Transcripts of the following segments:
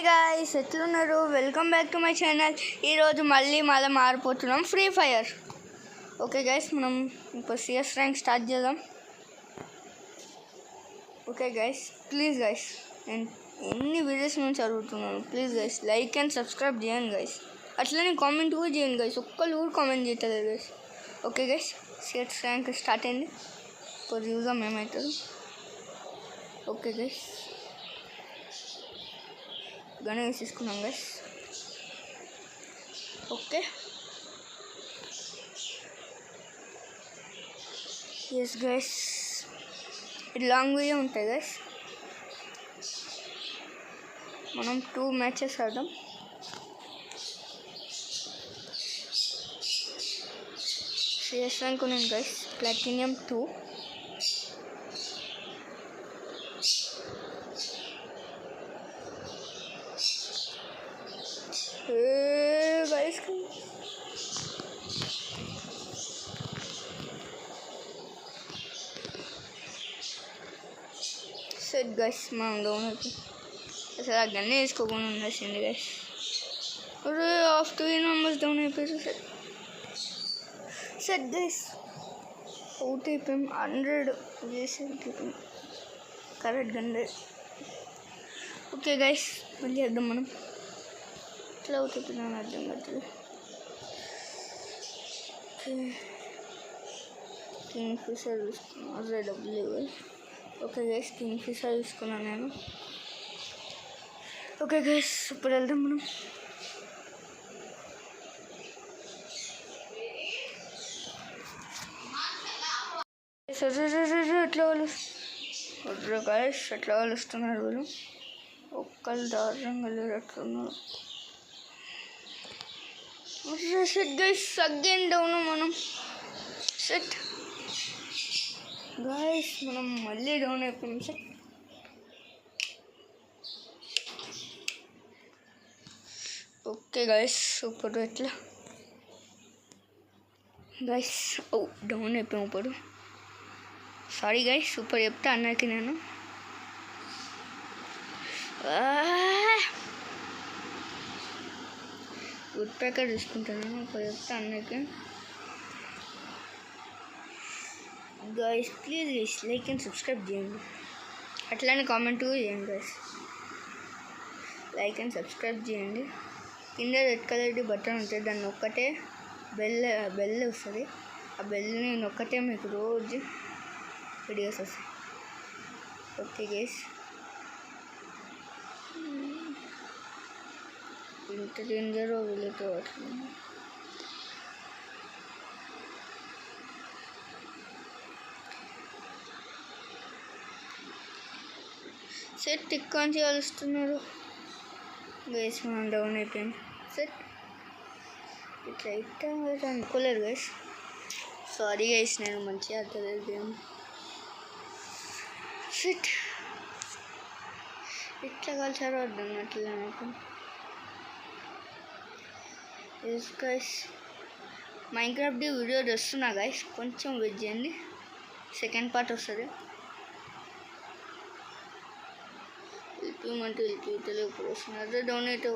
Guys ఎట్లున్నారు? Welcome back to my channel. ఈరోజు మళ్ళీ మారిపోతున్నాం ఫ్రీ ఫైర్. ఓకే గైస్, మనం ఇప్పుడు సిఎస్ ర్యాంక్ స్టార్ట్ చేద్దాం. ఓకే గైస్, ప్లీజ్ గైస్, నేను ఎన్ని వీడియోస్ నుంచి అడుగుతున్నాను, please guys like and subscribe చేయండి గైస్. అట్లనే కామెంట్ కూడా చేయండి గైస్, ఒక్కళ్ళు కూడా కామెంట్ చేయట్లేదు guys. Okay guys, CS rank start అయింది. ఇప్పుడు చూద్దాం ఏమవుతుంది. ఓకే గైస్, గనే వేసేసుకున్నాం గైస్. ఓకే, ఎస్ గైస్, ఇది లాంగ్ వీడియో ఉంటాయి గైస్. మనం 2 మ్యాచెస్ ఆడదాం. సిఎస్ ర్యాంక్ ఉన్నాను guys, platinum 2. guys, set guys, మనం డౌన్ అయిపోయి అసలు ఆ గన్నే వేసుకోకుండా ఉండాల్సింది గైస్. అరే ఆఫ్ 2 మెంబర్స్ డౌన్ అయిపోయారు. సెట్ గైస్, అవుట్ అయిపోయాం. 100 చేసి కరెక్ట్ గన్. ఓకే గైస్, మళ్ళీ చేద్దాం. మనం ఎట్లా అవుట్ అయిపోయినా అర్థం కాదు. కింగ్ ఫిషర్ తీసుకున్నాను, అదే డబ్బులు. ఓకే గైస్, కింగ్ ఫిషర్ తీసుకున్నాను నేను. ఓకే గైస్, ఇప్పుడు వెళ్దాం మనం. ఎట్లా వాళ్ళు గైస్, ఎట్లా వాళ్ళు వస్తున్నారు వాళ్ళు. ఒక్కళ్ళు దారుణంగా లేరు, ఎట్లున్నారు. సెట్ గైస్, అగైన్ డౌన్ మనం. సెట్ గైస్, మనం మళ్ళీ డౌన్ అయిపోయాం. Set okay guys, super. ఎట్లా గైస్, ఓ డౌన్ అయిపోయాం ఇప్పుడు. సారీ గైస్, సూపర్ చెప్తా అన్నకి నేను. గుడ్ ప్యాకర్ తీసుకుంటాను, ఇప్పుడు చెప్తా అన్నకి. Guys please guys like and subscribe చేయండి, అట్లానే కామెంట్ కూడా చేయండి గైస్. లైక్ అండ్ సబ్స్క్రైబ్ చేయండి. కింద రెడ్ కలర్ బటన్ ఉంటుంది, దాన్ని ఒక్కటే బెల్ వస్తుంది. ఆ బెల్ని ఒక్కటే మీకు రోజు వీడియోస్ వస్తాయి. ఓకే గైస్, ఇంత డేంజర్ వీళ్ళతో అట్లా. సెట్ టిక్కాంచి కలుస్తున్నారు గైస్, మనం డౌన్ అయిపోయాం. సెట్ ఇట్లా ఇట్లా అనుకోలేరు గైస్. సారీ గైస్, నేను మంచిగా అర్థలేదు గేమ్. సెట్ ఇట్లా కలిసారో అర్థం అట్లా నాకు. ఎస్ గైస్, మైన్క్రాఫ్ట్ వీడియో వస్తున్నా గైస్, కొంచెం వెయిట్ చేయండి, సెకండ్ పార్ట్ వస్తుంది. వెళ్ళిపోమంటే వెళ్ళిపోతలే. ఇప్పుడు వస్తుంది. అదే డౌన్ అయితే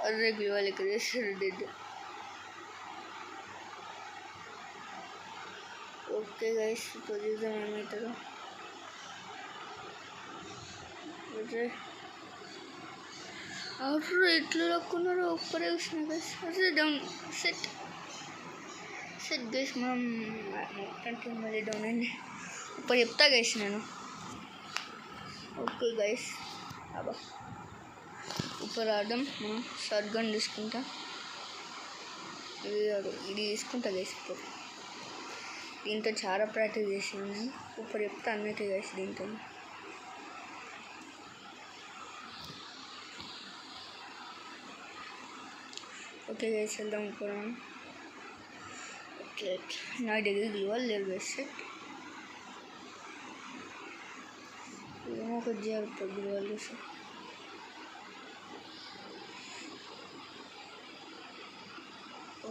అదే గ్లూవాలి ఇక్కడ వేస్తారు డెడ్. ఓకే గైస్, ఇప్పుడు చూద్దాం ఏమవుతుందో. అరే ఎట్లా లక్కున్నారు, ఒక్కరే వచ్చిన గైస్. అదే డౌన్. సెట్ సెట్ గైస్, మనం మొత్తం మళ్ళీ డౌన్ అయింది. ఇప్పుడు చెప్తా గైస్ నేను. ఓకే గైస్, అబ్బా ఇప్పుడు ఆడదాం. మనం షార్ట్ గన్ తీసుకుంటా, ఇది తీసుకుంటా గైస్. ఇప్పుడు దీంతో చాలా ప్రాక్టీస్ చేసాను నేను. ఇప్పుడు చెప్తా అన్నట్టు గైస్ దీంతో. ఓకే గైస్, వెళ్దాం ఇప్పుడు. ఓకే, నా దగ్గర గ్లూవల్ లేరు గైస్. ఏమో ఒక చేయాలి ఇప్పుడు గ్లూవల్ చేసి.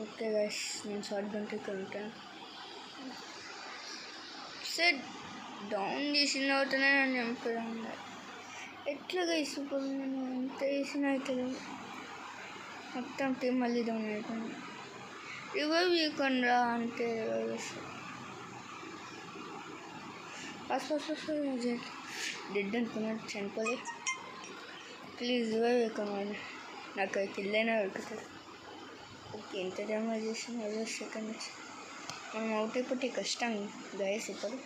ఓకే గైస్, నేను షార్ట్ గంట ఇక్కడ ఉంటాను. సెట్ డౌన్ చేసిన తర్వాతనే నేను చంపుతాను. ఎట్లా గైస్, సూపర్ ఎంత చేసినా అయితే మొత్తం టీం మళ్ళీ డౌన్ అయిపోయింది. రివైవ్ చేయకుండా అంటే రివైవ్ చేస్తాను. ఫస్ట్ డెడ్ అనుకున్నాడు, చనిపోలే. ప్లీజ్ రివైవ్ చేయకుండా నాకు కిల్ అయినా దొరుకుతుంది. ఓకే, ఎంత డ్యామేజ్ చేసిన 5 సెకండ్స్. మనం అవుట్ అయిపోతే కష్టం గైస్. ఇప్పుడు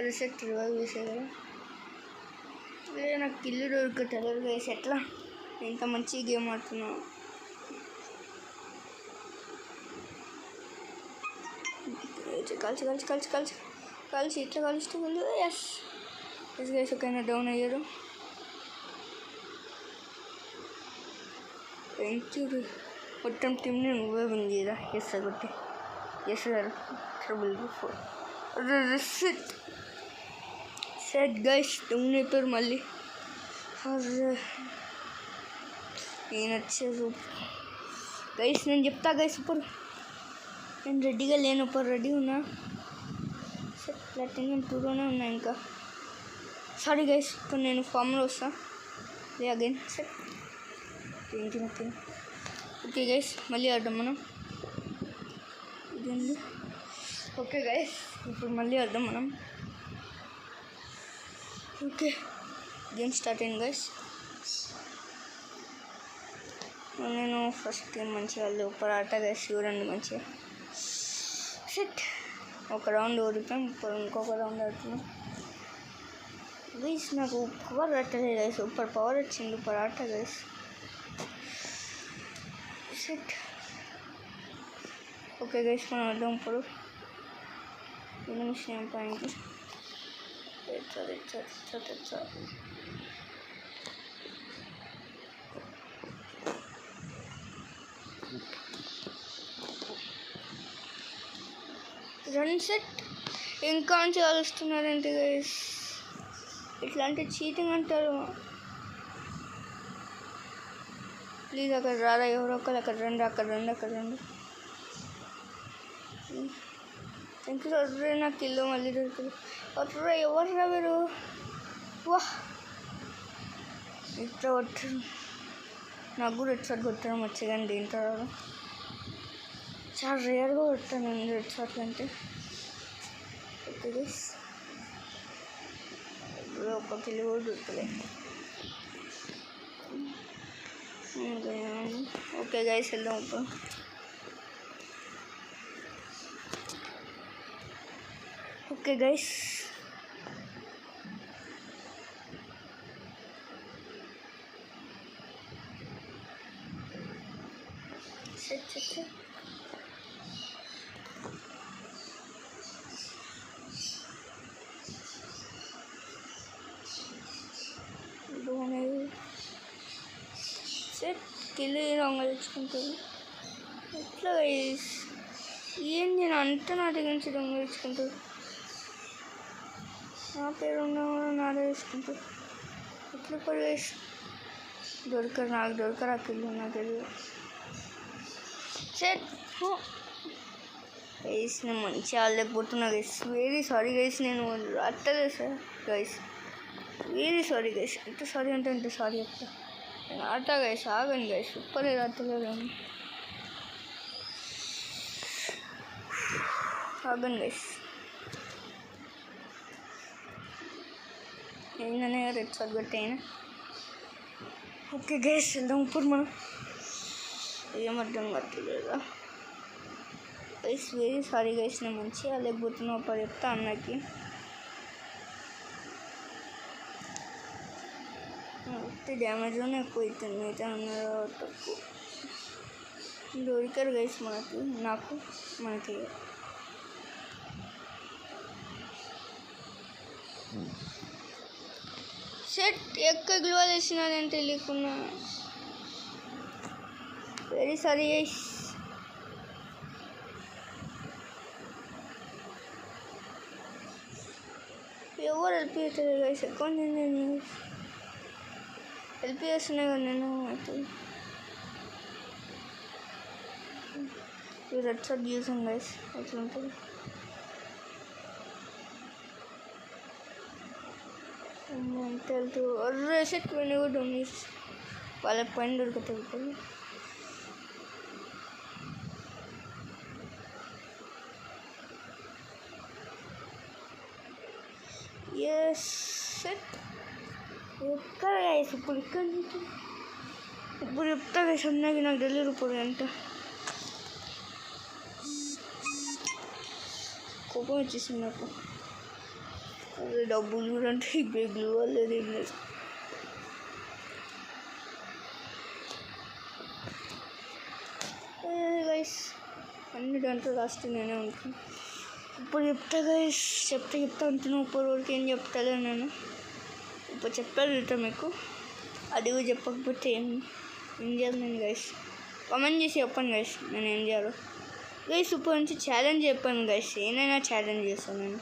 రిసెట్ రివైవ్ చేసే కదా, లేదా నాకు కిల్లు దొరుకుతుంది గైస్. ఎట్లా ఇంత మంచి గేమ్ ఆడుతున్నావు. కలిసి కలిసి కలిసి కలిసి కలిసి ఇట్లా కలిసి ఎస్ ఎస్ గైస్. ఒకైనా డౌన్ అయ్యారు. ఎంచూరు మొత్తం టీంని నువ్వే విన్ చేయరా. ఎస్ ఒకటి yes sir trouble before reset set guys. Down అయిపోయారు మళ్ళీ. నేను వచ్చేసి గైస్ నేను చెప్తా గైస్. ఇప్పుడు నేను రెడీగా లేను, ఇప్పుడు రెడీ ఉన్నా. సెట్ ప్లాటినియం 2లోనే ఉన్నా ఇంకా. సారీ గైస్, ఇప్పుడు నేను ఫామ్లో వస్తా. లే అగైన్ సెట్ ఏంటి నొక్కి. ఓకే గైస్, మళ్ళీ ఆడదాం మనం. ఇదేంటి. ఓకే గైస్, ఇప్పుడు మళ్ళీ ఆడదాం మనం. ఓకే, గేమ్ స్టార్ట్ అయింది గైస్. నేను ఫస్ట్ గేమ్ మంచిగా లోపల ఆట గైస్. చూడండి మంచిగా. సెట్ ఒక రౌండ్ ఓడిపోయాం, ఇప్పుడు ఇంకొక రౌండ్ ఆడుతున్నాం గైస్. నాకు పవర్ రావట్లేదు గైస్, సూపర్ పవర్ వచ్చింది ఇప్పుడు ఆట గైస్. సెట్ ఓకే గైస్, మనం ఆడదాం ఇప్పుడు. ఎనిమిషన్ పాయింట్ రన్. సెట్ ఇంకా నుంచి ఆలోచిస్తున్నారంటే గైస్, ఇట్లాంటి చీటింగ్ అంటారు. ప్లీజ్ అక్కడ రారా, ఎవరో ఒకరు అక్కడ రండి, అక్కడ రండి, అక్కడ రండి. Thank you sir. నాకు కిల్లో మళ్ళీ దొరుకుతుంది. అట్రా ఎవరు రా మీరు. వా ఇట్లా కొట్టరు. నాకు కూడా రెడ్ షాట్ కొట్టడం వచ్చి, కానీ దీంట్లో చాలా రేర్గా కొట్టాను నేను రెడ్ షాట్లు అంటే. ఓకే గైస్, ఇప్పుడు ఒక కిలో కూడా దొరకలే. ఓకే గైస్, వెళ్దాం ఇప్పుడు. Okay guys, set set set set kill రాంగ్గా తెచ్చుకుంటారు. ఎట్లా గైస్, ఏం నేను అంత నా దగ్గర నుంచి దొంగ తెచ్చుకుంటారు. నా పేరు ఉన్నా కూడా నాదే తెచ్చుకుంటారు. ఎట్లా పడి గైస్ దొరకరు, నాకు దొరకరు ఆ కిల్లు, నాకు తెలియదు. సెట్ గైస్, నేను మంచిగా ఆడలేకపోతున్నా గైస్. వెరీ సారీ గైస్, నేను అట్టలేదు sir guys. Very sorry guys. ఎంత సారీ అంటే ఎంత సారీ చెప్తా. నేను ఆడతా గైస్, ఆగండి గైస్. సూపర్ ఆడతలేదు, ఆగండి గైస్. ఏంటనే రెడ్ షాట్ కొట్టేనా. ఓకే గైస్, వెళ్దాం ఇప్పుడు మనం. ఏమర్థం కట్టలేదా గైస్. వెరీ సారీ గైస్, నేను మంచిగా లేకపోతున్నా అప్పుడు చెప్తా అన్నకి. డ్యామేజ్లోనే ఎక్కువ అవుతుంది, మిగతా అన్నారు తక్కువ. దొరికారు గైస్ మనకి, నాకు మనకి. సెట్ ఎక్కువ గ్లోవల్ వేసినానని తెలియకున్నా. Very sorry guys. ఎవరు హెల్ప్ అవుతుంది గైస్, ఎక్కువ నేను హెల్ప్ చేస్తున్నాయి కదా నేను. రెడ్ షాట్ చేసాం గైస్, ఎట్లా ఉంటుంది. వెళ్తూ రెసెట్ కూడా ఉంది, వాళ్ళకి పైన దొరుకుతుంది కదా. ఎస్ సెట్ ఎక్కడ గైస్ ఇప్పుడు ఇక్కడ నుంచి ఇప్పుడు చెప్తా గైస్ అన్నకి నాకు తెలియదు ఇప్పుడు ఎంత కోపం వచ్చేసింది నాకు. అదే డబ్బులు కూడా అంటే ఈ బేగులు వాళ్ళది ఏం లేదు. గైస్ అన్నిటంటే లాస్ట్ నేనే ఉంటాను. ఇప్పుడు చెప్తా గైస్ చెప్తా అంటున్నా. ఇప్పుడు వరకు ఏం చెప్తాలే నేను. ఇప్పుడు చెప్పాలి మీకు, అది కూడా చెప్పకపోతే ఏం చేయాలి నేను గైస్? కామెంట్ చేసి చెప్పండి గైస్ నేను ఏం చేయాలో. గైస్ ఇప్పుడు నుంచి ఛాలెంజ్ చెప్పాను గైస్, ఏదైనా ఛాలెంజ్ చేస్తాను నేను.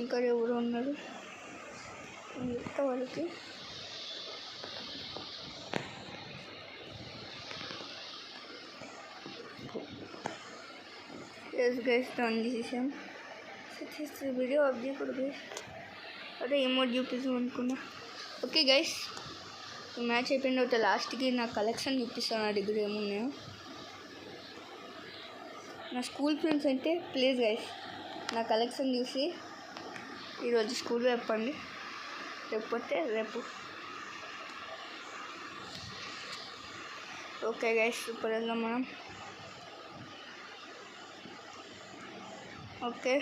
ఇంకా ఎవరు ఉన్నారు చెప్తా వాళ్ళకి. ఎస్ గైస్ డన్ చేసేసాం. వీడియో ఆఫ్ చేయకూడదు గైస్, అదే ఎమోట్ చూపిస్తాం అనుకున్నా. ఓకే గైస్ మ్యాచ్ అయిపోయిన తర్వాత లాస్ట్కి నా కలెక్షన్ చూపిస్తాను, నా దగ్గర ఏమున్నాయో. నా స్కూల్ ఫ్రెండ్స్ అంటే ప్లీజ్ గైస్ నా కలెక్షన్ చూసి ఈరోజు స్కూల్లో చెప్పండి, లేకపోతే రేపు. ఓకే గైస్ సూపర్ వెళ్దాం మనం. ఓకే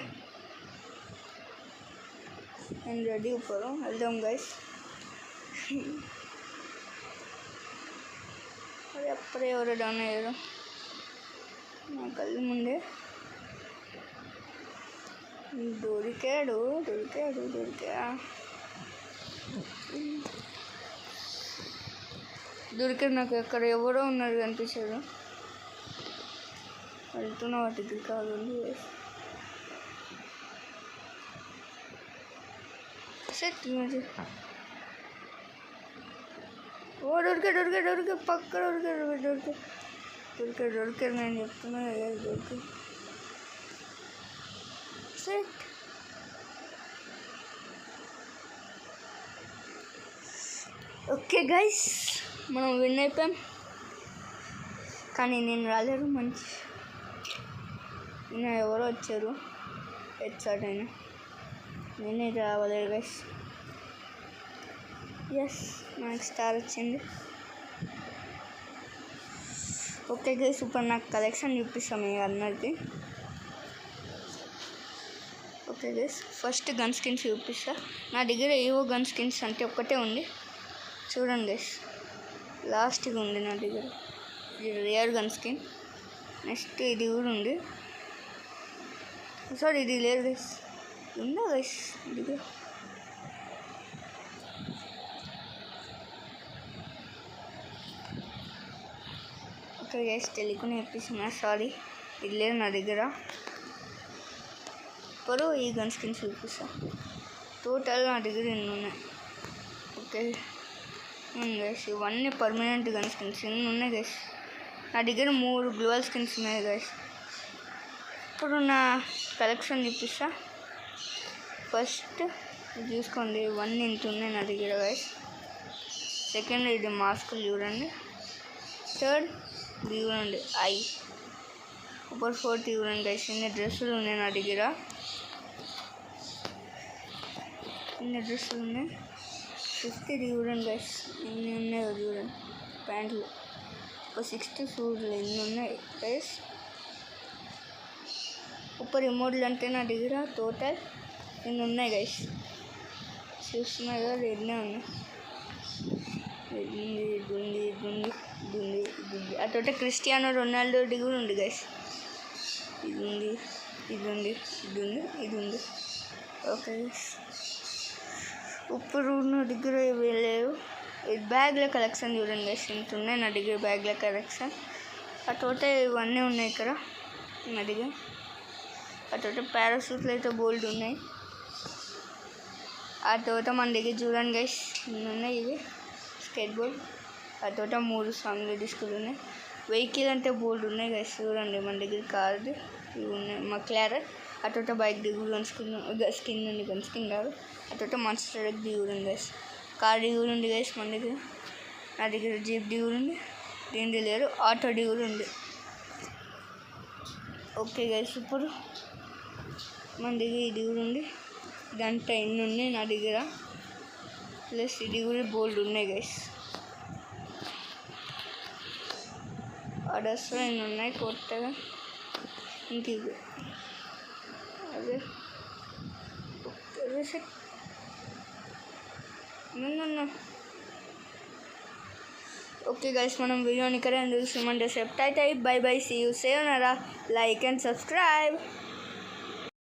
నేను రెడీ ఇప్పుడు వెళ్దాం గైస్. అదే అప్పుడే ఎవరో డౌన్ అయ్యారు నా కళ్ళు ముందే. దొరికాడు నాకు ఎక్కడ ఎవరో ఉన్నారు కనిపించారు. వెళ్తున్నా వాటి దగ్గర కాదు. సెట్ ఓ దొరికే పక్క దొరికాడు నేను చెప్తున్నా దొరికి సెట్. ఓకే గైస్ మనం విన్ అయిపోయాం, కానీ నేను రాలేరు. మంచి ఎవరో వచ్చారు హెడ్ షాట్ అయినా, నేనే రావలేదు గైస్. ఎస్ మనకి స్టార్ వచ్చింది. ఓకే గైస్ ఇప్పుడు నాకు కలెక్షన్ చూపిస్తాం అందరికి. Okay guys first gun skins చూపిస్తా. నా దగ్గర ఏవో గన్ స్కిన్స్ అంటే ఒక్కటే ఉంది చూడండి గైస్, లాస్ట్గా ఉంది నా దగ్గర. ఇది రేర్ గన్ స్కిన్. నెక్స్ట్ ఇది కూడా ఉంది, సారీ ఇది లేదు గైస్, ఉందా గైస్ ఇది. ఓకే గైస్ తెలియకుండా చెప్పేసిన సారీ, ఇది లేదు నా దగ్గర. ఇప్పుడు ఈ గన్ స్కిన్స్ చూపిస్తా. టోటల్ నా దగ్గర ఎన్ని ఉన్నాయి. ఓకే గైస్ ఇవన్నీ పర్మనెంట్ గన్ స్కిన్స్ ఎన్ని ఉన్నాయి గైస్. నా దగ్గర 3 గ్లోవల్ స్కిన్స్ ఉన్నాయి గైస్. ఇప్పుడు నా కలెక్షన్ చూపిస్తా. ఫస్ట్ ఇది చూసుకోండి, ఇవన్నీ ఇంత ఉన్నాయి నా దగ్గర గైస్. సెకండ్ ఇది మాస్కులు చూడండి. థర్డ్ ఇది చూడండి ఐ. ఇప్పుడు ఫోర్త్ చూడండి గైస్ ఇన్ని డ్రెస్సులు ఉన్నాయి నా దగ్గర, ఇన్ని డ్రెస్సులు ఉన్నాయి. ఫిఫ్త్ ఇది చూడండి గైస్ ఎన్ని ఉన్నాయో చూడండి ప్యాంట్లు. ఒక 6th షూస్లు ఎన్ని ఉన్నాయి గైస్. ఇప్పుడు రిమోట్లు అంటే నా దగ్గర టోటల్ ఎన్ని ఉన్నాయి గైస్ చూస్తున్నారు కదా, ఎన్ని ఉన్నాయి. ఇది ఉంది అటోటే క్రిస్టియానో రొనాల్డోది కూడా ఉంది గైస్. ఇది ఉంది. ఓకే గైస్ ఇప్పుడు నా దగ్గర ఇవి లేవు. ఇది బ్యాగ్ల కలెక్షన్ చూడండి గైస్ ఇంత ఉన్నాయి నా దగ్గర బ్యాగ్ల కలెక్షన్. అటోటే ఇవన్నీ ఉన్నాయి ఇక్కడ నా దగ్గర. అటోటే పారాషూట్లు అయితే బోల్డ్ ఉన్నాయి. ఆ తర్వాత మన దగ్గర చూడండి గైస్ ఉన్నాయి ఇవి స్కేట్ బోర్డ్. ఆ తర్వాత 3 సాంగ్ల డిస్కులు ఉన్నాయి. వెహికల్ అంటే బోర్డు ఉన్నాయి గైస్ చూడండి. మన దగ్గర కార్ది ఇవి ఉన్నాయి మక్లారన్. ఆ తర్వాత బైక్ దిగుడు స్కిన్ ఉంది కానీ స్కిన్ కాదు. ఆ తర్వాత మాన్స్టర్ ట్రక్ దిగుడు ఉంది గైస్. కార్ దిగుడు ఉంది గైస్ మన దగ్గర. నా దగ్గర జీప్ దిగుడు ఉంది. దీని లేదు ఆటో దిగుడు ఉంది. ఓకే గైస్ ఇప్పుడు మన దగ్గర ఇది కూడా ఉంది. ఇదంతా ఎన్ని ఉన్నాయి నా దగ్గర ప్లస్ ఇది కూడా బోల్డ్ ఉన్నాయి గైస్. ఆర్డర్స్లో ఎన్ని ఉన్నాయి కొత్తగా ఇంక ఇవి అదే ఓకే గైస్ మనం వీడియోని ఇక్కడ చూసి మంటే సెప్ట్ అయితే బై బై సీ యూ సేవ్ నరా లైక్ అండ్ సబ్స్క్రైబ్.